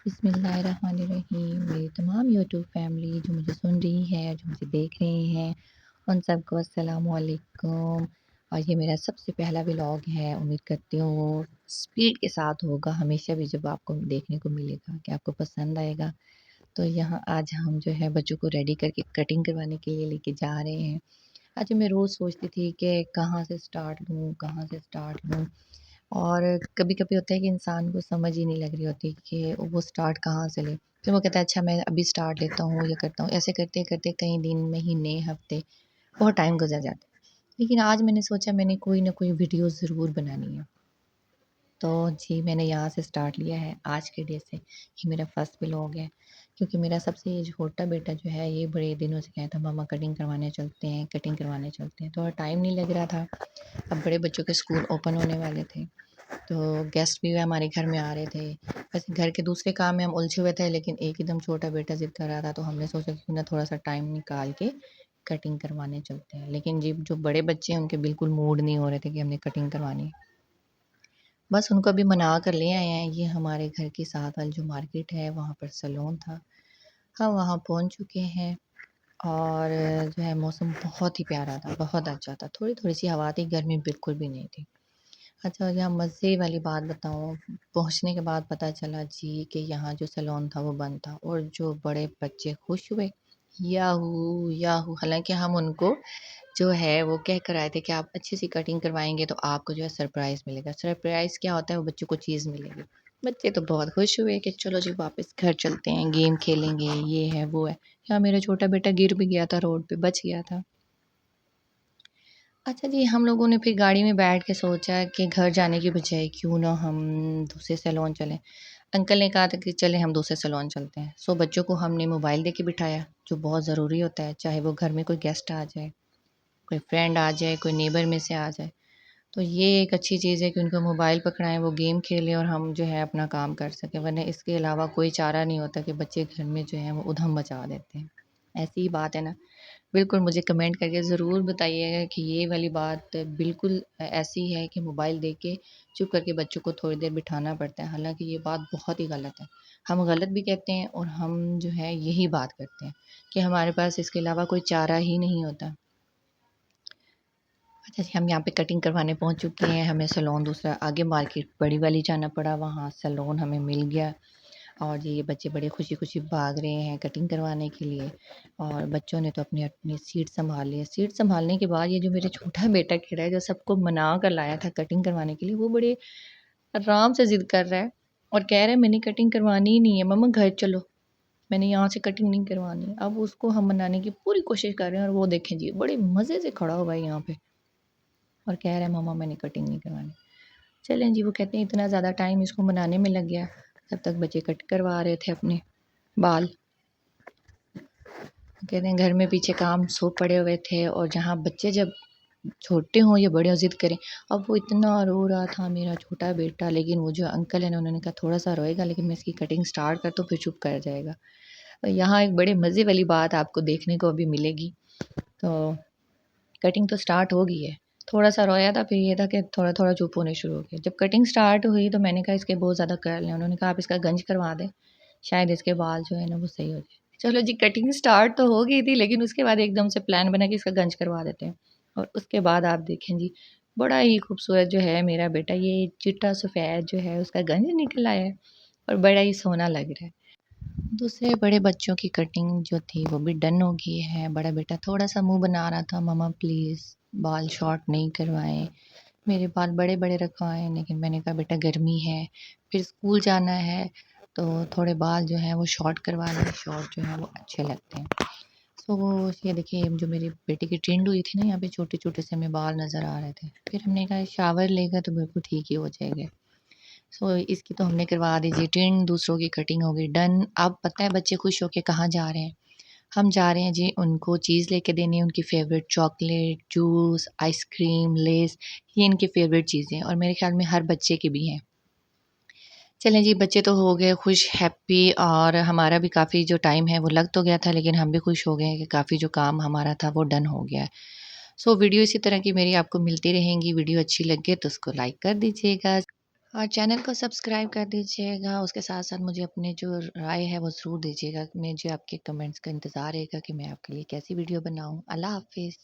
बिस्मिल्लाहिर्रहमानिर्रहीम। मेरी तमाम यूट्यूब फैमिली जो मुझे सुन रही है, जो मुझे देख रहे हैं, उन सबको अस्सलामुअलैकुम। और ये मेरा सबसे पहला व्लॉग है। उम्मीद करती हूँ वो स्पीड के साथ होगा, हमेशा भी जब आपको देखने को मिलेगा कि आपको पसंद आएगा। तो यहाँ आज हम जो है बच्चों को रेडी करके कटिंग करवाने के लिए लेके जा रहे हैं। अच्छा, मैं रोज़ सोचती थी कि कहाँ से स्टार्ट लूँ, कहाँ से स्टार्ट लूँ। और कभी-कभी होता है कि इंसान को समझ ही नहीं लग रही होती कि वो स्टार्ट कहाँ से ले। फिर वो कहता है अच्छा मैं अभी स्टार्ट लेता हूँ, ये करता हूँ। ऐसे करते-करते कई दिन, महीने, हफ़्ते बहुत टाइम गुज़र जाता है। लेकिन आज मैंने सोचा मैंने कोई ना कोई वीडियो ज़रूर बनानी है। तो जी, मैंने यहाँ से स्टार्ट लिया है आज के डे से। ये मेरा फर्स्ट व्लॉग है, क्योंकि मेरा सबसे छोटा बेटा जो है ये बड़े दिनों से कहता था मम्मा कटिंग करवाने चलते हैं, कटिंग करवाने चलते हैं। तो टाइम नहीं लग रहा था। अब बड़े बच्चों के स्कूल ओपन होने वाले थे। तो गेस्ट भी हमारे घर में आ रहे थे। वैसे घर के दूसरे काम में हम उलझे हुए थे, लेकिन एक एकदम छोटा बेटा ज़िद कर रहा था, तो हमने सोचा कि क्यों ना थोड़ा-सा टाइम निकाल के कटिंग करवाने चलते हैं। लेकिन जी, जो बड़े बच्चे हैं उनके बिल्कुल मूड नहीं हो रहे थे कि हमने कटिंग करवानी है। बस उनको अभी मना कर ले आए हैं। ये हमारे घर के साथ वाली जो मार्केट है वहाँ पर सैलून था। हम वहाँ पहुँच चुके हैं और जो है मौसम बहुत ही प्यारा था, बहुत अच्छा था। थोड़ी-थोड़ी सी हवा थी, गर्मी बिल्कुल भी नहीं थी। अच्छा, यहाँ मज़े वाली बात बताऊँ, पहुँचने के बाद पता चला जी कि यहाँ जो सैलून था वो बंद था और जो बड़े बच्चे खुश हुए, याहू! याहू! हालाँकि हम उनको जो है वो कह कर आए थे कि आप अच्छी-सी कटिंग करवाएँगे तो आपको जो है सरप्राइज़ मिलेगा। सरप्राइज़ क्या होता है? वो बच्चों को चीज़ मिलेगी। बच्चे तो बहुत खुश हुए कि चलो जी वापस घर चलते हैं, गेम खेलेंगे, ये है, वो है। यहाँ मेरा छोटा बेटा गिर भी गया था रोड पे, बच गया था। अच्छा जी, हम लोगों ने फिर गाड़ी में बैठ के सोचा कि घर जाने की बजाय क्यों ना हम दूसरे सैलून चलें। अंकल ने कहा था कि चलें हम दूसरे सैलून चलते हैं। सो बच्चों को हमने मोबाइल दे के बिठाया, जो बहुत ज़रूरी होता है, चाहे वो घर में कोई गेस्ट आ जाए, कोई फ्रेंड आ जाए, कोई नेबर में से आ जाए। तो ये एक अच्छी चीज़ है कि उनको मोबाइल पकड़ाएँ, वो गेम खेलें और हम जो है अपना काम कर सकें। वरना इसके अलावा कोई चारा नहीं होता कि बच्चे घर में जो हैं वो उधम मचा देते हैं। ऐसी ही बात है ना? बिल्कुल मुझे कमेंट करके ज़रूर बताइएगा कि ये वाली बात बिल्कुल ऐसी है कि मोबाइल दे के चुप करके बच्चों को थोड़ी देर बिठाना पड़ता है। हालाँकि ये बात बहुत ही गलत है। हम गलत भी कहते हैं और हम जो है यही बात करते हैं कि हमारे पास इसके अलावा कोई चारा ही नहीं होता। अच्छा जी, हम यहाँ पे कटिंग करवाने पहुँच चुके हैं। हमें सैलून दूसरा आगे मार्केट बड़ी वाली जाना पड़ा, वहाँ सैलून हमें मिल गया और जी ये बच्चे बड़े खुशी-खुशी भाग रहे हैं कटिंग करवाने के लिए और बच्चों ने तो अपनी-अपनी सीट सँभाल ली है। सीट सँभालने के बाद ये जो मेरा छोटा बेटा खड़ा है, जो सबको मना कर लाया था कटिंग करवाने के लिए, वो बड़े आराम से ज़िद कर रहा है और कह रहा है मैंने कटिंग करवानी ही नहीं है, मम्मा घर चलो, मैंने यहाँ से कटिंग नहीं करवानी है। अब उसको हम मनाने की पूरी कोशिश कर रहे हैं और वो देखें जी, बड़े मज़े से खड़ा हुआ है यहाँ पे। और कह रहा है मम्मा मैंने कटिंग नहीं करवानी। चलें जी, वो कहते हैं इतना ज़्यादा टाइम इसको मनाने में लग गया, तब तक बच्चे कट करवा रहे थे अपने बाल। कहते हैं घर में पीछे काम सो पड़े हुए थे और जहाँ बच्चे जब छोटे हों या बड़े हों ज़िद करें, अब वो इतना रो रहा था मेरा छोटा बेटा, लेकिन वो जो अंकल है ना उन्होंने कहा थोड़ा-सा रोएगा लेकिन मैं इसकी कटिंग स्टार्ट करता हूँ फिर चुप कर जाएगा। यहाँ एक बड़े मज़े वाली बात आपको देखने को अभी मिलेगी। तो कटिंग तो स्टार्ट हो गई है। थोड़ा-सा रोया था, फिर ये था कि थोड़ा-थोड़ा चुप होने शुरू हो गया। जब कटिंग स्टार्ट हुई तो मैंने कहा इसके बहुत ज़्यादा कर्ल हैं। उन्होंने कहा आप इसका गंज करवा दें, शायद इसके बाल जो है ना वो सही हो जाए। चलो जी, कटिंग स्टार्ट तो हो गई थी, लेकिन उसके बाद एकदम से प्लान बना कि इसका गंज करवा देते हैं। और उसके बाद आप देखें जी, बड़ा ही खूबसूरत जो है मेरा बेटा, ये चिट्टा सफ़ेद जो है उसका गंज निकल आया है और बड़ा ही सोना लग रहा है। दूसरे बड़े बच्चों की कटिंग जो थी वो भी डन हो गई है। बड़ा बेटा थोड़ा-सा मुँह बना रहा था, मम्मा प्लीज़ बाल शॉर्ट नहीं करवाएँ, मेरे बाल बड़े-बड़े रखवाएँ। लेकिन मैंने कहा बेटा गर्मी है, फिर स्कूल जाना है, तो थोड़े बाल जो हैं वो शॉर्ट करवा लें, शॉर्ट जो हैं वो अच्छे लगते हैं। सो ये देखिए जो मेरी बेटी की ट्रेंड हुई थी ना, यहाँ पे छोटे-छोटे से हमें बाल नज़र आ रहे थे। फिर हमने कहा शावर लेगा तो बिल्कुल ठीक ही हो जाएँगे। सो इसकी तो हमने करवा दी जी ट्रिम, दूसरों की कटिंग हो गई डन। अब पता है बच्चे खुश होके कहाँ जा रहे हैं? हम जा रहे हैं जी उनको चीज़ लेके देनी है, उनकी फ़ेवरेट चॉकलेट, जूस, आइसक्रीम, लेज़, ये इनकी फ़ेवरेट चीज़ें हैं और मेरे ख़्याल में हर बच्चे की भी हैं। चलें जी, बच्चे तो हो गए खुश, हैप्पी और हमारा भी काफ़ी जो टाइम है वो लग तो गया था, लेकिन हम भी खुश हो गए हैं कि काफ़ी जो काम हमारा था वो डन हो गया है। सो वीडियो इसी तरह की मेरी आपको मिलती रहेंगी। वीडियो अच्छी लगे तो उसको लाइक कर दीजिएगा। और चैनल को सब्सक्राइब कर दीजिएगा, उसके साथ-साथ मुझे अपनी जो राय है वो ज़रूर दीजिएगा। मुझे आपके कमेंट्स का इंतज़ार रहेगा कि मैं आपके लिए कैसी वीडियो बनाऊँ। अल्लाह हाफ़िज़।